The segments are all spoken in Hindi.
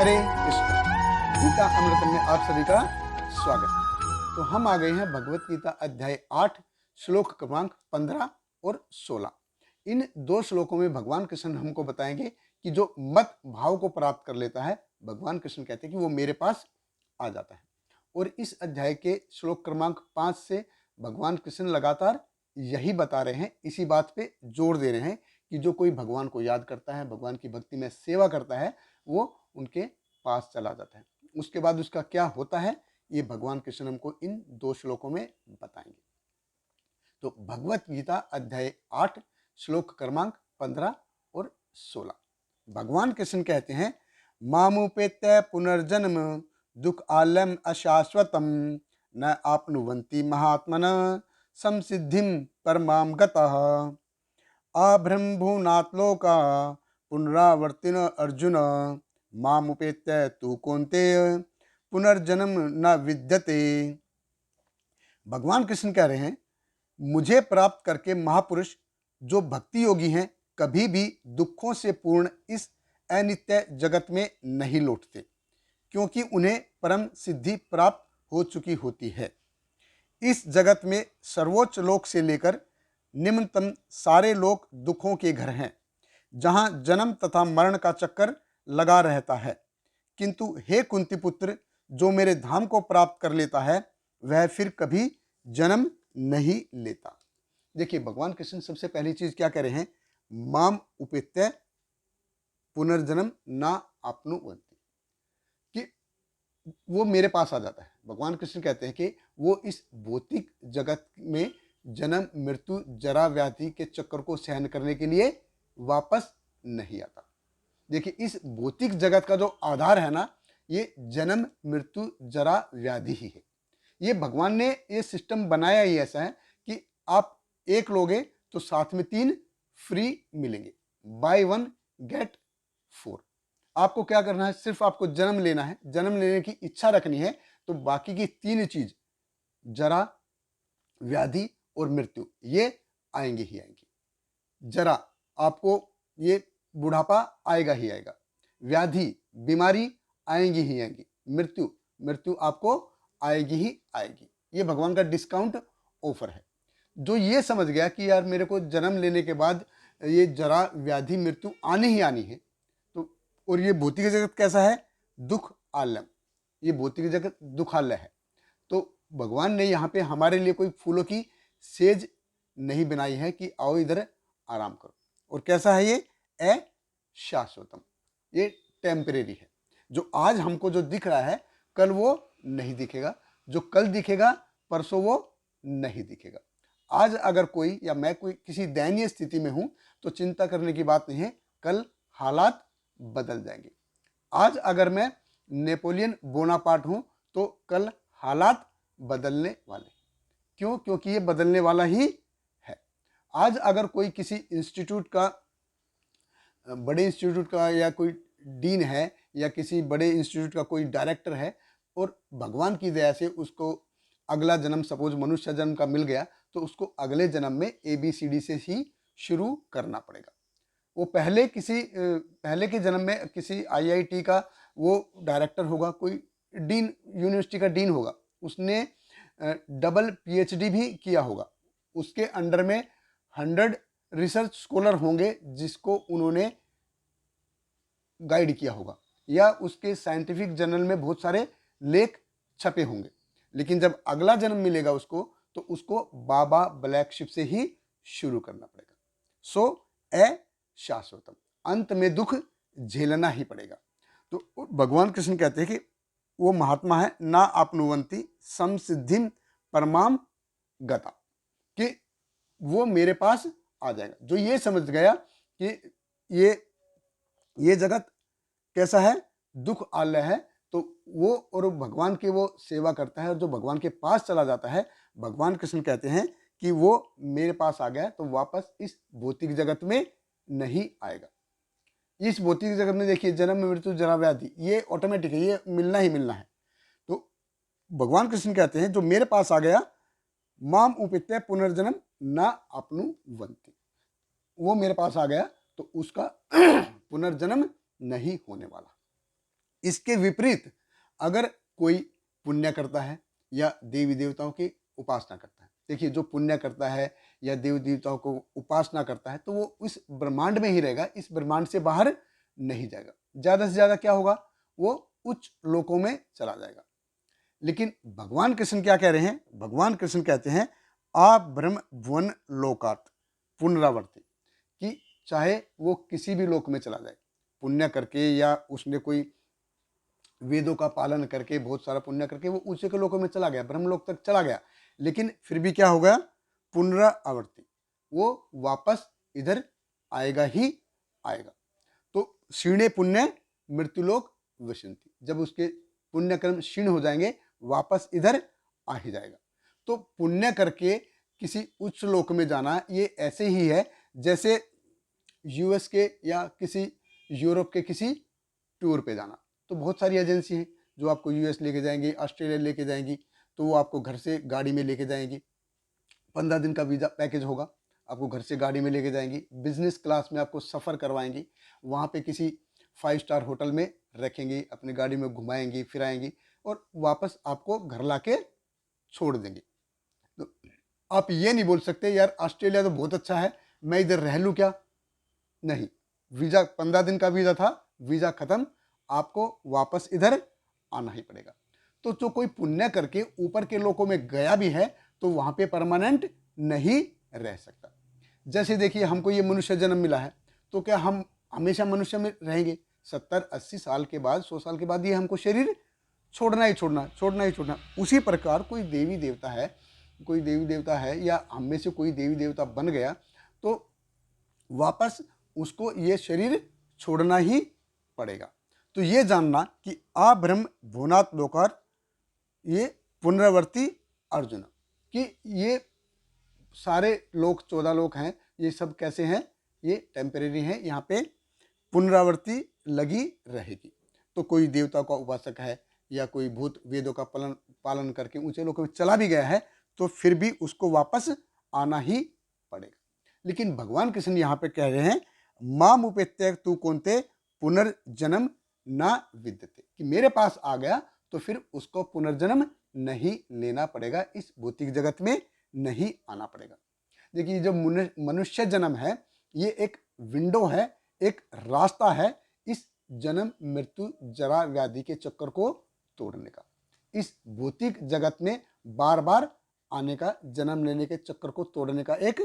हरे कृष्ण। गीता अमृतम में आप सभी का स्वागत है। तो हम आ गए हैं भगवत गीता अध्याय 8 श्लोक क्रमांक 15 और 16। इन दो श्लोकों में भगवान कृष्ण हमको बताएंगे कि जो मत भाव को प्राप्त कर लेता है, भगवान कृष्ण कहते हैं कि वो मेरे पास आ जाता है। और इस अध्याय के श्लोक क्रमांक 5 से भगवान कृष्ण लगातार यही बता रहे हैं, इसी बात पे जोर दे रहे हैं कि जो कोई भगवान को याद करता है, भगवान की भक्ति में सेवा करता है, वो उनके पास चला जाता है। उसके बाद उसका क्या होता है, ये भगवान कृष्ण हमको इन दो श्लोकों में बताएंगे। तो भगवत गीता अध्याय 8 श्लोक क्रमांक 15 और 16। भगवान कृष्ण कहते हैं, मामुपेत्य पुनर्जन्म दुख आलम अशाश्वतम न आपनुवंती महात्मन संसिद्धिम परमाम गतः आब्रह्मभुवनात्लोका पुनरावर्तिन अर्जुन मामुपेत्य तु कौन्तेय पुनर्जन्म न विद्यते। भगवान कृष्ण कह रहे हैं, मुझे प्राप्त करके महापुरुष जो भक्ति योगी हैं कभी भी दुखों से पूर्ण इस अनित्य जगत में नहीं लौटते, क्योंकि उन्हें परम सिद्धि प्राप्त हो चुकी होती है। इस जगत में सर्वोच्च लोक से लेकर निम्नतम सारे लोक दुखों के घर हैं, जहां जन्म तथा मरण का चक्कर लगा रहता है। किंतु हे कुंती पुत्र, जो मेरे धाम को प्राप्त कर लेता है वह फिर कभी जन्म नहीं लेता। देखिए, भगवान कृष्ण सबसे पहली चीज क्या कह रहे हैं, माम उपेत्य पुनर्जन्म ना आपनुवंती, कि वो मेरे पास आ जाता है। भगवान कृष्ण कहते हैं कि वो इस भौतिक जगत में जन्म मृत्यु जरा व्याधि के चक्कर को सहन करने के लिए वापस नहीं आता। देखिए, इस भौतिक जगत का जो आधार है ना, ये जन्म मृत्यु जरा व्याधि ही है। ये भगवान ने ये सिस्टम बनाया ही ऐसा है कि आप एक लोगे तो साथ में 3 फ्री मिलेंगे, बाय 1 गेट 4। आपको क्या करना है, सिर्फ आपको जन्म लेना है, जन्म लेने की इच्छा रखनी है, तो बाकी की 3 चीज जरा व्याधि और मृत्यु ये आएंगे ही आएंगे। जरा आपको ये बुढ़ापा आएगा ही आएगा, व्याधि बीमारी आएंगी ही आएंगी, मृत्यु मृत्यु आपको आएगी ही आएगी। ये भगवान का डिस्काउंट ऑफर है। जो ये समझ गया कि यार मेरे को जन्म लेने के बाद ये जरा व्याधि मृत्यु आनी ही आनी है, तो और ये भौतिक जगत कैसा है, दुख आलम, ये भौतिक जगत दुखालय है। तो भगवान ने यहाँ पे हमारे लिए कोई फूलों की सेज नहीं बनाई है कि आओ इधर आराम करो। और कैसा है ये, अशाश्वतम, ये टेम्परेरी है। जो आज हमको जो दिख रहा है कल वो नहीं दिखेगा, जो कल दिखेगा परसों वो नहीं दिखेगा। आज अगर कोई या मैं कोई किसी दयनीय स्थिति में हूं तो चिंता करने की बात नहीं है, कल हालात बदल जाएंगे। आज अगर मैं नेपोलियन बोनापार्ट हूं तो कल हालात बदलने वाले। क्यों? क्योंकि ये बदलने वाला ही है। आज अगर कोई किसी इंस्टीट्यूट का, बड़े इंस्टीट्यूट का या कोई डीन है या किसी बड़े इंस्टीट्यूट का कोई डायरेक्टर है और भगवान की दया से उसको अगला जन्म सपोज मनुष्य जन्म का मिल गया, तो उसको अगले जन्म में ABCD से ही शुरू करना पड़ेगा। वो पहले के जन्म में किसी IIT का वो डायरेक्टर होगा, कोई डीन यूनिवर्सिटी का डीन होगा, उसने डबल PhD भी किया होगा, उसके अंडर में 100 रिसर्च स्कॉलर होंगे जिसको उन्होंने गाइड किया होगा, या उसके साइंटिफिक जर्नल में बहुत सारे लेख छपे होंगे। लेकिन जब अगला जन्म मिलेगा उसको, तो उसको बाबा ब्लैक शिप से ही शुरू करना पड़ेगा। सो अशाश्वतम, अंत में दुख झेलना ही पड़ेगा। तो भगवान कृष्ण कहते हैं कि वो महात्मा है, ना आपनुवंती समसिद्धिम परमाम गता, कि वो मेरे पास आ जाएगा। जो ये समझ गया कि ये जगत कैसा है, दुख आलय है, तो वो और भगवान की वो सेवा करता है, और जो भगवान के पास चला जाता है, भगवान कृष्ण कहते हैं कि वो मेरे पास आ गया तो वापस इस भौतिक जगत में नहीं आएगा। इस भौतिक जगत में देखिए जन्म मृत्यु जरा व्याधि ये ऑटोमेटिक है, ये मिलना ही मिलना है। तो भगवान कृष्ण कहते हैं जो मेरे पास आ गया, माम उपेत्य पुनर्जन्म ना आपनुवंती, वो मेरे पास आ गया तो उसका पुनर्जन्म नहीं होने वाला। इसके विपरीत अगर कोई पुण्य करता है या देवी देवताओं की उपासना करता है, देखिए जो पुण्य करता है या देवी देवताओं को उपासना करता है तो वो इस ब्रह्मांड में ही रहेगा, इस ब्रह्मांड से बाहर नहीं जाएगा। ज़्यादा से ज़्यादा क्या होगा, वो उच्च लोकों में चला जाएगा। लेकिन भगवान कृष्ण क्या कह रहे हैं, भगवान कृष्ण कहते हैं आ ब्रह्म भुवन लोकात पुनरावर्ती, कि चाहे वो किसी भी लोक में चला जाए पुण्य करके या उसने कोई वेदों का पालन करके बहुत सारा पुण्य करके वो ऊंचे के लोकों में चला गया, ब्रह्मलोक तक चला गया, लेकिन फिर भी क्या होगा, पुनरावर्ती, वो वापस इधर आएगा ही आएगा। तो क्षीणे पुण्य मृत्युलोक विशंति, जब उसके पुण्य कर्म क्षीण हो जाएंगे वापस इधर आ ही जाएगा। तो पुण्य करके किसी उच्च लोक में जाना ये ऐसे ही है जैसे यूएस के या किसी यूरोप के किसी टूर पे जाना। तो बहुत सारी एजेंसी हैं जो आपको यूएस लेके जाएंगी, ऑस्ट्रेलिया लेके जाएंगी, तो वो आपको घर से गाड़ी में लेके जाएंगी, 15 दिन का वीज़ा पैकेज होगा, आपको घर से गाड़ी में लेके जाएंगी, बिजनेस क्लास में आपको सफ़र करवाएंगी, वहाँ पे किसी 5 स्टार होटल में रखेंगी, अपनी गाड़ी में घुमाएंगी फिराएंगी और वापस आपको घर ला के छोड़ देंगे। तो आप ये नहीं बोल सकते यार ऑस्ट्रेलिया तो बहुत अच्छा है, मैं इधर रह लूँ क्या, नहीं, वीज़ा 15 दिन का वीज़ा था, वीज़ा ख़त्म, आपको वापस इधर आना ही पड़ेगा। तो जो कोई पुण्य करके ऊपर के लोकों में गया भी है तो वहाँ पे परमानेंट नहीं रह सकता। जैसे देखिए हमको ये मनुष्य जन्म मिला है तो क्या हम हमेशा मनुष्य में रहेंगे, 70-80 साल के बाद 100 साल के बाद ये हमको शरीर छोड़ना ही छोड़ना, छोड़ना ही छोड़ना। उसी प्रकार कोई देवी देवता है, कोई देवी देवता है या हम में से कोई देवी देवता बन गया तो वापस उसको ये शरीर छोड़ना ही पड़ेगा। तो ये जानना कि आ ब्रह्म भुवनात् लोकात्, ये पुनरावर्ती अर्जुन, कि ये सारे लोक 14 लोक हैं, ये सब कैसे हैं, ये टेम्परेरी हैं, यहाँ पे पुनरावर्ती लगी रहेगी। तो कोई देवता का उपासक है या कोई भूत वेदों का पालन करके ऊंचे लोकों में चला भी गया है तो फिर भी उसको वापस आना ही पड़ेगा। लेकिन भगवान कृष्ण यहाँ पे कह रहे हैं माम उपेत्य तू कौनते पुनर्जन्म ना विद्यते, कि मेरे पास आ गया तो फिर उसको पुनर्जन्म नहीं लेना पड़ेगा, इस भौतिक जगत में नहीं आना पड़ेगा। देखिए जो मनुष्य जन्म है ये एक विंडो है, एक रास्ता है इस जन्म मृत्यु जरा व्याधि के चक्कर को तोड़ने का, इस भौतिक जगत में बार बार आने का, जन्म लेने के चक्कर को तोड़ने का एक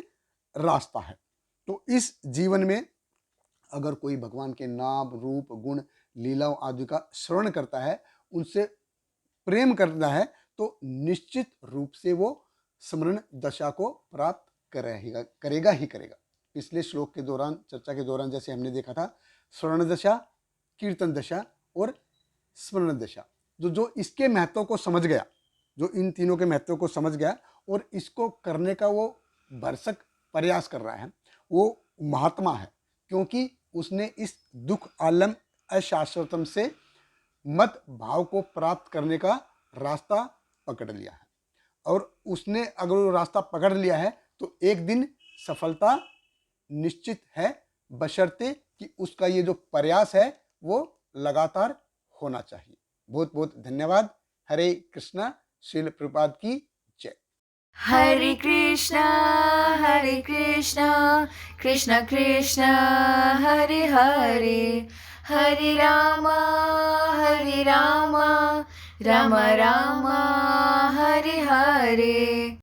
रास्ता है। तो इस जीवन में अगर कोई भगवान के नाम रूप गुण लीलाओं आदि का श्रवण करता है, उनसे प्रेम करता है तो निश्चित रूप से वो स्मरण दशा को प्राप्त करेगा ही करेगा। पिछले श्लोक के दौरान, चर्चा के दौरान जैसे हमने देखा था, श्रवण दशा, कीर्तन दशा और स्मरण दशा, जो इसके महत्व को समझ गया, जो इन तीनों के महत्व को समझ गया और इसको करने का वो भरसक प्रयास कर रहा है, वो महात्मा है, क्योंकि उसने इस दुख आलम अशाश्वतम से मत भाव को प्राप्त करने का रास्ता पकड़ लिया है। और उसने अगर वो रास्ता पकड़ लिया है तो एक दिन सफलता निश्चित है, बशर्ते कि उसका ये जो प्रयास है वो लगातार होना चाहिए। बहुत बहुत धन्यवाद। हरे कृष्णा। श्रील प्रभुपाद की जय। हरे कृष्णा कृष्ण कृष्ण हरे हरे, हरे रामा राम राम हरे हरे।